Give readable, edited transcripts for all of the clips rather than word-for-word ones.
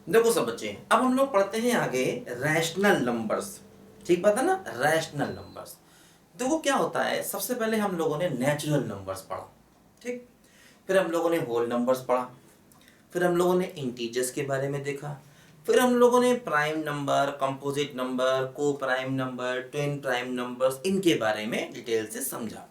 देखो सब बच्चे, अब हम लोग पढ़ते हैं आगे रैशनल नंबर्स। ठीक बात है ना, रैशनल नंबर्स। देखो क्या होता है, सबसे पहले हम लोगों ने नेचुरल नंबर्स पढ़ा, ठीक। फिर हम लोगों ने होल नंबर्स पढ़ा, फिर हम लोगों ने इंटीजर्स के बारे में देखा, फिर हम लोगों ने प्राइम नंबर, कंपोजिट नंबर, को prime number, twin prime numbers, इनके बारे में डिटेल से समझा।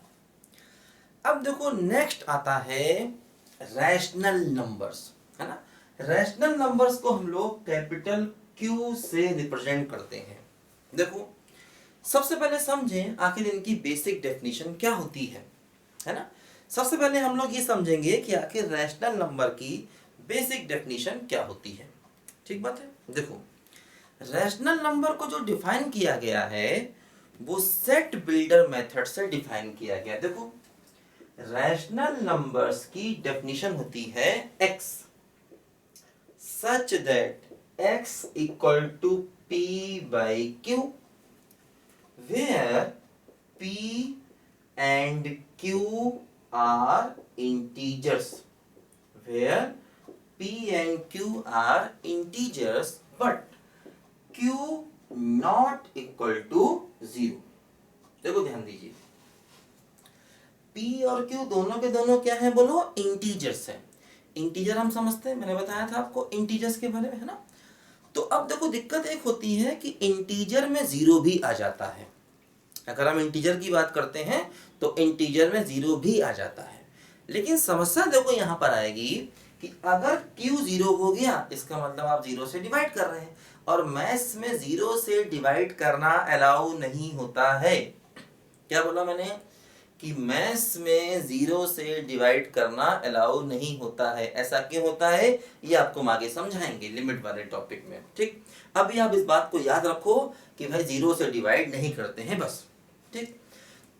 अब देखो नेक्स्ट आता है रैशनल नंबर्स, है ना। रैशनल नंबर्स को हम लोग कैपिटल क्यू से रिप्रेजेंट करते हैं। देखो सबसे पहले समझें आखिर इनकी बेसिक डेफिनेशन क्या होती है ना। सबसे पहले हम लोग ये समझेंगे कि आखिर रैशनल नंबर की बेसिक डेफिनेशन क्या होती है। ठीक बात है। देखो रैशनल नंबर को जो डिफाइन किया गया है वो सेट बिल्डर मेथड से डिफाइन किया गया। देखो रैशनल नंबर्स की डेफिनेशन होती है x such that x equal to p by q where p and q are integers, where p and q are integers but q not equal to 0। देखो ध्यान दीजिए, p और q दोनों के दोनों क्या है बोलो, इंटीजर्स है। इंटीजर हम समझते हैं, मैंने बताया था आपको इंटीजर्स के बारे में, है ना। तो अब देखो दिक्कत एक होती है कि इंटीजर में जीरो भी आ जाता है। अगर हम इंटीजर की बात करते हैं तो इंटीजर में जीरो भी आ जाता है, लेकिन समस्या देखो यहां पर आएगी कि अगर q जीरो हो गया इसका मतलब आप जीरो से डिवाइड कर रहे हैं, और मैथ्स में जीरो से डिवाइड करना अलाउ नहीं होता है। क्या बोला मैंने कि मैथ्स में जीरो से डिवाइड करना अलाउ नहीं होता है। ऐसा क्यों होता है ये आपको हम आगे समझाएंगे लिमिट वाले टॉपिक में, ठीक। अभी आप इस बात को याद रखो कि भाई जीरो से डिवाइड नहीं करते हैं बस, ठीक।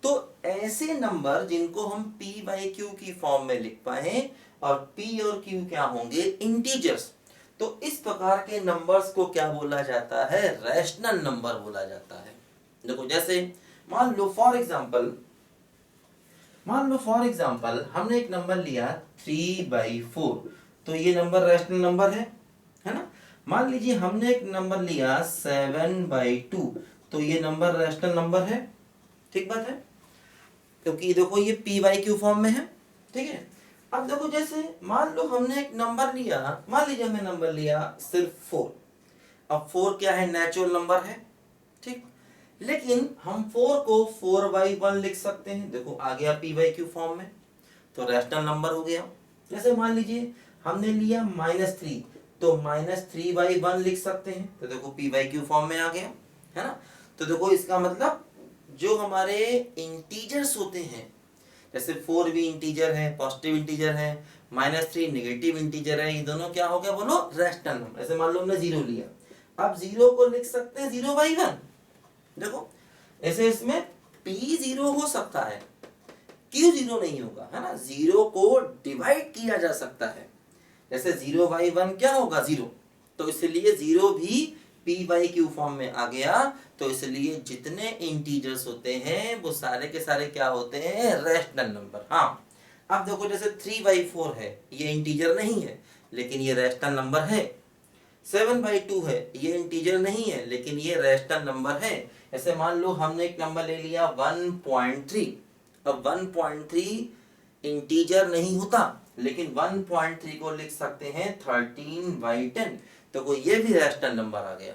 तो ऐसे नंबर जिनको हम p बाई क्यू की फॉर्म में लिख पाए और p और q क्या होंगे, इंटीजर्स, तो इस प्रकार के नंबर्स को क्या बोला जाता है, रैशनल नंबर बोला जाता है। देखो जैसे मान लो फॉर एग्जाम्पल हमने एक नंबर लिया 3/4, तो ये नंबर रैशनल नंबर है ना। मान लीजिए हमने एक नंबर लिया 7/2, तो ये नंबर रैशनल नंबर है। ठीक बात है, क्योंकि देखो ये p बाई क्यू फॉर्म में है, ठीक है। अब देखो जैसे मान लो हमने एक नंबर लिया, मान लीजिए हमने नंबर लिया सिर्फ 4। अब 4 क्या है, नेचुरल नंबर है, ठीक। लेकिन हम 4 को 4/1 लिख सकते हैं। देखो आ गया p बाई क्यू फॉर्म में, तो रैशनल नंबर हो गया। जैसे मान लीजिए हमने लिया -3, तो -3/1 लिख सकते हैं, तो देखो p बाई क्यू फॉर्म में आ गया, है ना। तो देखो इसका मतलब जो हमारे इंटीजर्स होते हैं, जैसे 4 भी इंटीजर है, पॉजिटिव इंटीजर है, -3 नेगेटिव इंटीजर है, ये दोनों क्या हो गया बोलो, रैशनल नंबर। जैसे मान लो हमने 0 लिया, अब 0 को लिख सकते हैं 0/1। देखो ऐसे इसमें p 0 हो सकता है, q 0 नहीं होगा, है ना। 0 को डिवाइड किया जा सकता है, जैसे 0/1 क्या होगा, 0, तो इसलिए 0 भी p बाई क्यू फॉर्म में आ गया। तो इसलिए जितने इंटीजर्स होते हैं वो सारे के सारे क्या होते हैं, रैशनल नंबर। हाँ अब देखो जैसे 3/4 है, ये इंटीजर नहीं है लेकिन ये रैशनल नंबर है। 7/2 है, ये इंटीजर नहीं है लेकिन ये रैशनल नंबर है। ऐसे मान लो हमने एक नंबर ले लिया 1.3, अब 1.3 इंटीजर नहीं होता, लेकिन 1.3 को लिख सकते हैं 13/10, तो कोई ये भी रैशनल नंबर आ गया।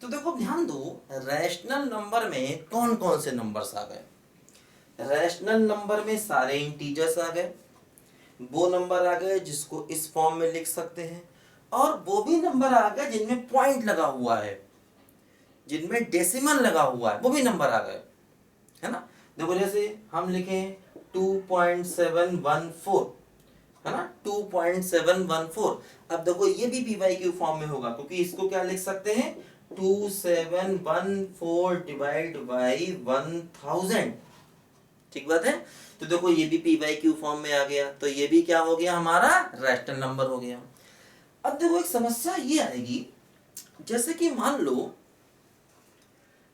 तो देखो ध्यान दो, रैशनल नंबर में कौन कौन से नंबर्स आ गए। रैशनल नंबर में सारे इंटीजर्स आ गए, वो नंबर आ गए जिसको इस फॉर्म में लिख सकते हैं, और वो भी नंबर आ गए जिनमें पॉइंट लगा हुआ है, जिनमें डेसिमल लगा हुआ है, वो भी नंबर आ गए, है ना। देखो जैसे हम लिखें 2.714, है ना, 2.714। अब देखो ये भी p बाई क्यू फॉर्म में होगा, क्योंकि इसको क्या लिख सकते हैं, 2714 डिवाइड बाई 1000। ठीक बात है। तो देखो ये भी p बाई क्यू फॉर्म में आ गया, तो ये भी क्या हो गया, हमारा रैशनल नंबर हो गया। अब देखो एक समस्या ये आएगी, जैसे कि मान लो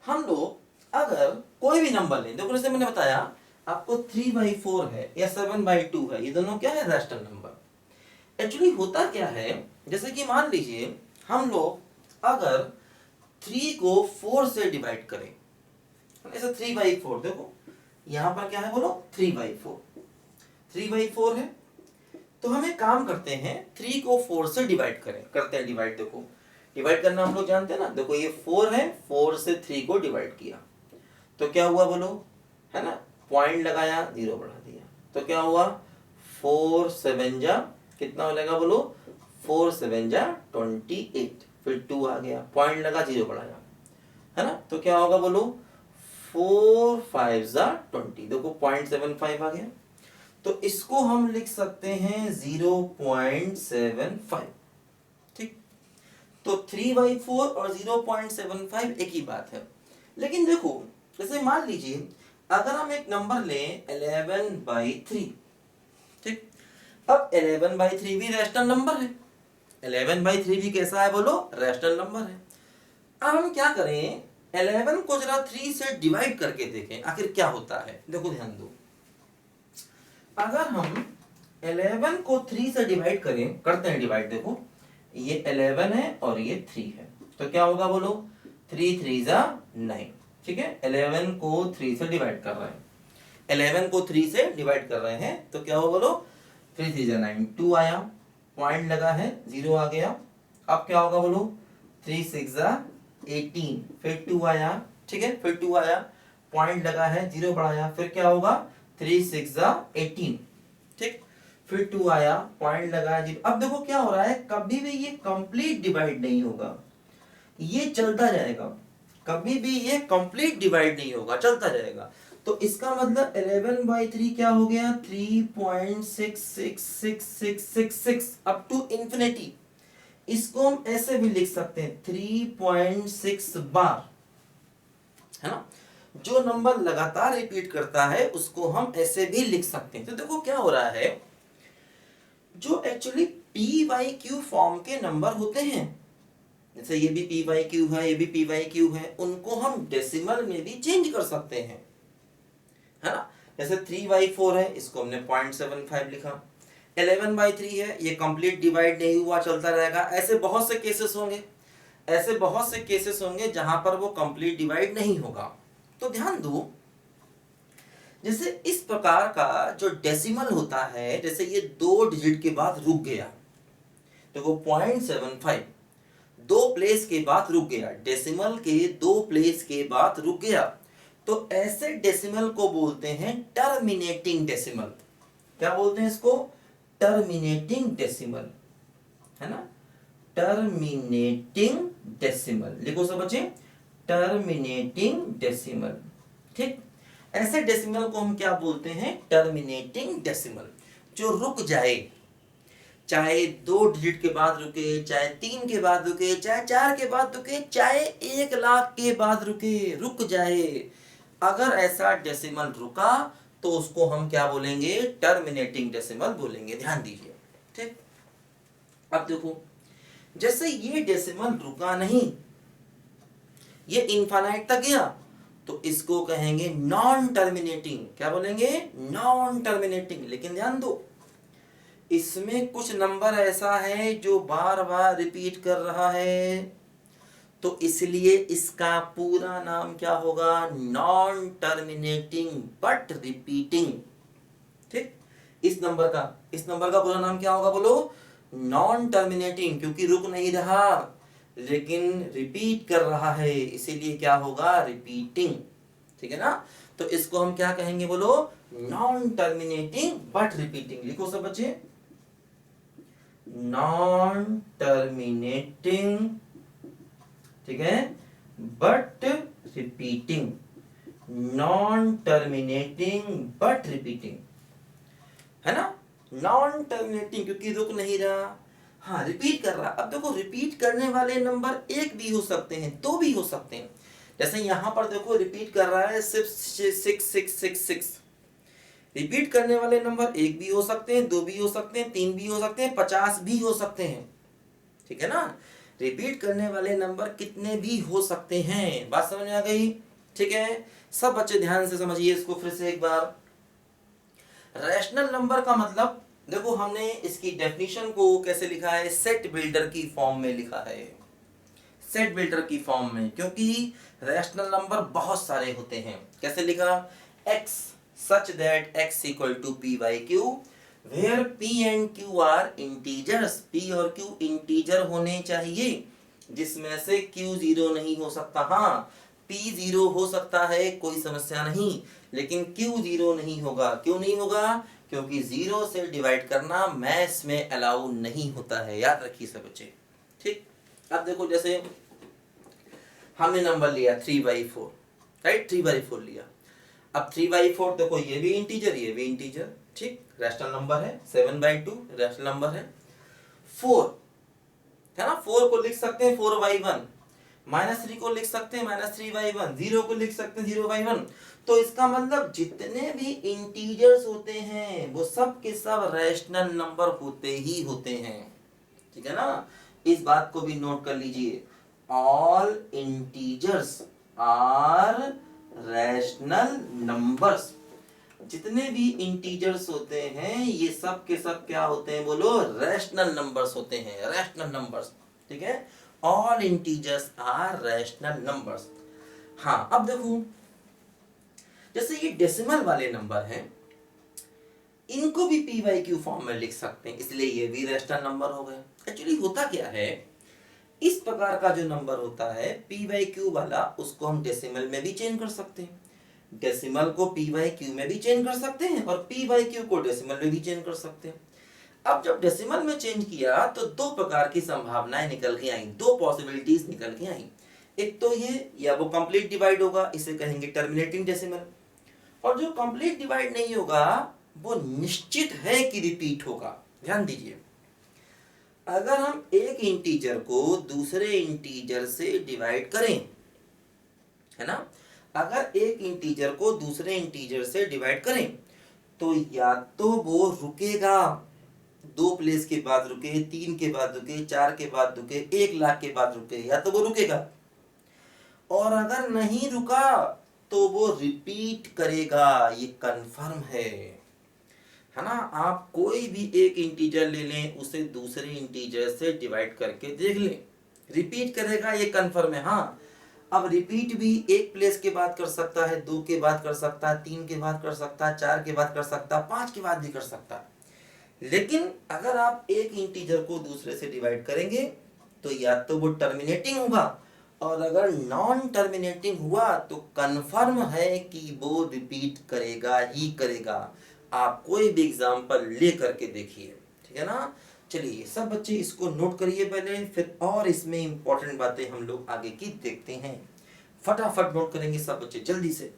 हम लोग अगर कोई भी नंबर लें, देखो जैसे मैंने बताया आपको 3/4 है या 7/2 है, ये दोनों क्या है, रैशनल नंबर। एक्चुअली होता क्या है, जैसे कि मान लीजिए हम लोग अगर 3 को 4 से डिवाइड करें, ऐसे 3/4, देखो यहाँ पर क्या है बोलो 3/4, 3/4 है। तो हम एक काम करते हैं, 3 को 4 से डिवाइड करते हैं डिवाइड। देखो डिवाइड करना हम लोग जानते हैं ना, देखो ये 4 है, 4 से 3 को डिवाइड किया तो क्या हुआ बोलो, है ना, पॉइंट लगाया 0 बढ़ा दिया तो क्या हुआ 4 7 जा कितना हो जाएगा बोलो, 4 7 जा 28, फिर 2 आ गया, पॉइंट लगा 0 बढ़ाया, है ना, तो क्या होगा बोलो 4 5 जा 20, देखो 0.75 आ गया। तो इसको हम लिख सकते हैं 0.75, ठीक। तो 3/4 और 0.75 एक ही बात है। लेकिन देखो जैसे मान लीजिए अगर हम एक नंबर लें 11/3, ठीक। अब 11/3 भी रैशनल नंबर है, 11/3 भी कैसा है बोलो, रैशनल नंबर है। अब हम क्या करें, 11 को जरा 3 से डिवाइड करके देखें आखिर क्या होता है। देखो ध्यान दो, अगर हम 11 को 3 से डिवाइड करते हैं डिवाइड, देखो ये 11 है और ये 3 है तो क्या होगा बोलो, 3 3 जा 9, ठीक है। 11 को 3 से डिवाइड कर रहे हैं, 11 को 3 से डिवाइड कर रहे हैं तो क्या होगा बोलो, 3 3 जा 9, 2 आया, पॉइंट लगा है 0 आ गया। अब क्या होगा बोलो, 3 6 जा 18, फिर 2 आया, ठीक है, फिर 2 आया, पॉइंट लगा है 0 बढ़ाया, फिर क्या होगा 3 6 जा 18, ठीक, फिर 2 आया, पॉइंट लगा 0। अब देखो क्या हो रहा है, कभी भी ये कंप्लीट डिवाइड नहीं होगा, ये चलता जाएगा, कभी भी ये कंप्लीट डिवाइड नहीं होगा, चलता जाएगा। तो इसका मतलब 11/3 क्या हो गया, 3.66666 अप टू इंफिनिटी। इसको हम ऐसे भी लिख सकते हैं 3.6 बार, है ना। जो नंबर लगातार रिपीट करता है उसको हम ऐसे भी लिख सकते हैं। तो देखो क्या हो रहा है, जो एक्चुअली p/q फॉर्म के नंबर होते हैं, जैसे ये भी p/q है, ये भी p/q है, उनको हम डेसिमल में भी चेंज कर सकते हैं, है ना। जैसे 3/4 है, इसको हमने 0.75 लिखा, 11/3 है, ये कंप्लीट डिवाइड नहीं हुआ, चलता रहेगा। ऐसे बहुत से केसेस होंगे, ऐसे बहुत से केसेस होंगे जहां पर वो कंप्लीट डिवाइड नहीं होगा। तो ध्यान दो, जैसे इस प्रकार का जो डेसिमल होता है, जैसे ये 2 डिजिट के बाद रुक गया, देखो 0.75 2 प्लेस के बाद रुक गया, डेसिमल के 2 प्लेस के बाद रुक गया, तो ऐसे डेसिमल को बोलते हैं टर्मिनेटिंग डेसिमल। क्या बोलते हैं इसको, टर्मिनेटिंग डेसिमल, है ना, टर्मिनेटिंग डेसिमल, लिखो सब बच्चे, टर्मिनेटिंग डेसिमल, ठीक। ऐसे डेसिमल को हम क्या बोलते हैं, टर्मिनेटिंग डेसिमल, जो रुक जाए, चाहे 2 डिजिट के बाद रुके, चाहे 3 के बाद रुके, चाहे 4 के बाद रुके, चाहे 1 लाख के बाद रुके, रुक जाए, अगर ऐसा डेसिमल रुका तो उसको हम क्या बोलेंगे, टर्मिनेटिंग डेसिमल बोलेंगे। ध्यान दीजिए, ठीक। अब देखो जैसे ये डेसिमल रुका नहीं, ये इनफाइनाइट तक गया, तो इसको कहेंगे नॉन टर्मिनेटिंग। क्या बोलेंगे, नॉन टर्मिनेटिंग। लेकिन ध्यान दो, इसमें कुछ नंबर ऐसा है जो बार बार रिपीट कर रहा है, तो इसलिए इसका पूरा नाम क्या होगा, नॉन टर्मिनेटिंग बट रिपीटिंग, ठीक। इस नंबर का पूरा नाम क्या होगा बोलो, नॉन टर्मिनेटिंग, क्योंकि रुक नहीं रहा लेकिन रिपीट कर रहा है, इसीलिए क्या होगा, रिपीटिंग, ठीक है ना। तो इसको हम क्या कहेंगे बोलो, नॉन टर्मिनेटिंग बट रिपीटिंग। लिखो सब बच्चे, नॉन टर्मिनेटिंग, ठीक है, but repeating, non terminating but repeating, है ना। नॉन टर्मिनेटिंग क्योंकि रुक नहीं रहा, हाँ रिपीट कर रहा। अब देखो रिपीट करने वाले नंबर एक भी हो सकते हैं, दो भी हो सकते हैं। जैसे यहां पर देखो रिपीट कर रहा है 66666, रिपीट करने वाले नंबर एक भी हो सकते हैं, दो भी हो सकते हैं, 3 भी हो सकते हैं, 50 भी हो सकते हैं, ठीक है ना। रिपीट करने वाले नंबर कितने भी हो सकते हैं, बात समझ में आ गई, ठीक है। सब बच्चे ध्यान से समझिए इसको फिर से एक बार। रैशनल नंबर का मतलब देखो हमने इसकी डेफिनेशन को कैसे लिखा है, सेट बिल्डर की फॉर्म में लिखा है, सेट बिल्डर की फॉर्म में, क्योंकि रैशनल नंबर बहुत सारे होते हैं। कैसे लिखा, x such that x equal to p by q where p and q are integers, p और q इंटीजर होने चाहिए, जिसमें से q जीरो नहीं हो सकता। हाँ, p जीरो हो सकता है, कोई समस्या नहीं, लेकिन q जीरो नहीं होगा। क्यों नहीं होगा, क्योंकि जीरो से डिवाइड करना मैथ्स में अलाउ नहीं होता है, याद रखिए सब बच्चे। ठीक, अब देखो जैसे हमने नंबर लिया 3/4, राइट, 3/4 लिया। अब 3/4 देखो ये भी इंटीजर, ये भी इंटीजर, ठीक, रैशनल नंबर है। 7/2 रैशनल नंबर है। 4 है ना, 4 को लिख सकते हैं 4/1, -3 को लिख सकते हैं -3/1, 0 को लिख सकते हैं 0/1। तो इसका मतलब जितने भी इंटीजर्स होते हैं वो सब के सब रैशनल नंबर होते ही होते हैं, ठीक है ना। इस बात को भी नोट कर लीजिए, all integers are rational numbers. जितने भी इंटीजर्स होते हैं ये सब के सब क्या होते हैं, बोलो, रैशनल नंबर्स होते हैं, रैशनल नंबर्स, ठीक है। All integers are rational numbers. हाँ, अब देखो जैसे ये डेसिमल वाले नंबर हैं, इनको भी p by q फॉर्म में लिख सकते हैं, इसलिए ये भी रैशनल नंबर हो गए। एक्चुअली होता क्या है, इस प्रकार का जो नंबर होता है p by q वाला, उसको हम डेसिमल में भी चेंज कर सकते हैं, डेसिमल को p by q में भी चेंज कर सकते हैं और p by q को डेसिमल में भी चेंज कर सकते हैं। अब जब डेसिमल में चेंज किया तो दो प्रकार की संभावनाएं निकल के आई, दो पॉसिबिलिटीज निकल के आई। एक तो ये, या वो कंप्लीट डिवाइड होगा, इसे कहेंगे टर्मिनेटिंग डेसिमल, और जो कंप्लीट डिवाइड नहीं होगा वो निश्चित है कि रिपीट होगा। ध्यान दीजिए, अगर हम एक इंटीजर को दूसरे इंटीजर से डिवाइड करें, है ना, अगर एक इंटीजर को दूसरे इंटीजर से डिवाइड करें तो या तो वो रुकेगा, 2 प्लेस के बाद रुके, 3 के बाद रुके, 4 के बाद रुके, 1 लाख के बाद रुके, या तो वो रुकेगा, और अगर नहीं रुका तो वो रिपीट करेगा, ये कंफर्म है ना। आप कोई भी एक इंटीजर ले लें, उसे दूसरे इंटीजर से डिवाइड करके देख लें, रिपीट करेगा, ये कंफर्म है। हाँ, अब रिपीट भी एक प्लेस के बाद कर सकता है, 2 के बाद कर सकता है, 3 के बाद कर सकता है, 4 के बाद कर सकता है, 5 के बाद भी कर सकता है। लेकिन अगर आप एक इंटीजर को दूसरे से डिवाइड करेंगे तो या तो वो टर्मिनेटिंग होगा, और अगर नॉन टर्मिनेटिंग हुआ तो कंफर्म है कि वो रिपीट करेगा ही करेगा। आप कोई भी एग्जांपल ले करके देखिए, ठीक है ना। चलिए सब बच्चे इसको नोट करिए पहले, फिर और इसमें इंपॉर्टेंट बातें हम लोग आगे की देखते हैं। फटाफट नोट करेंगे सब बच्चे जल्दी से।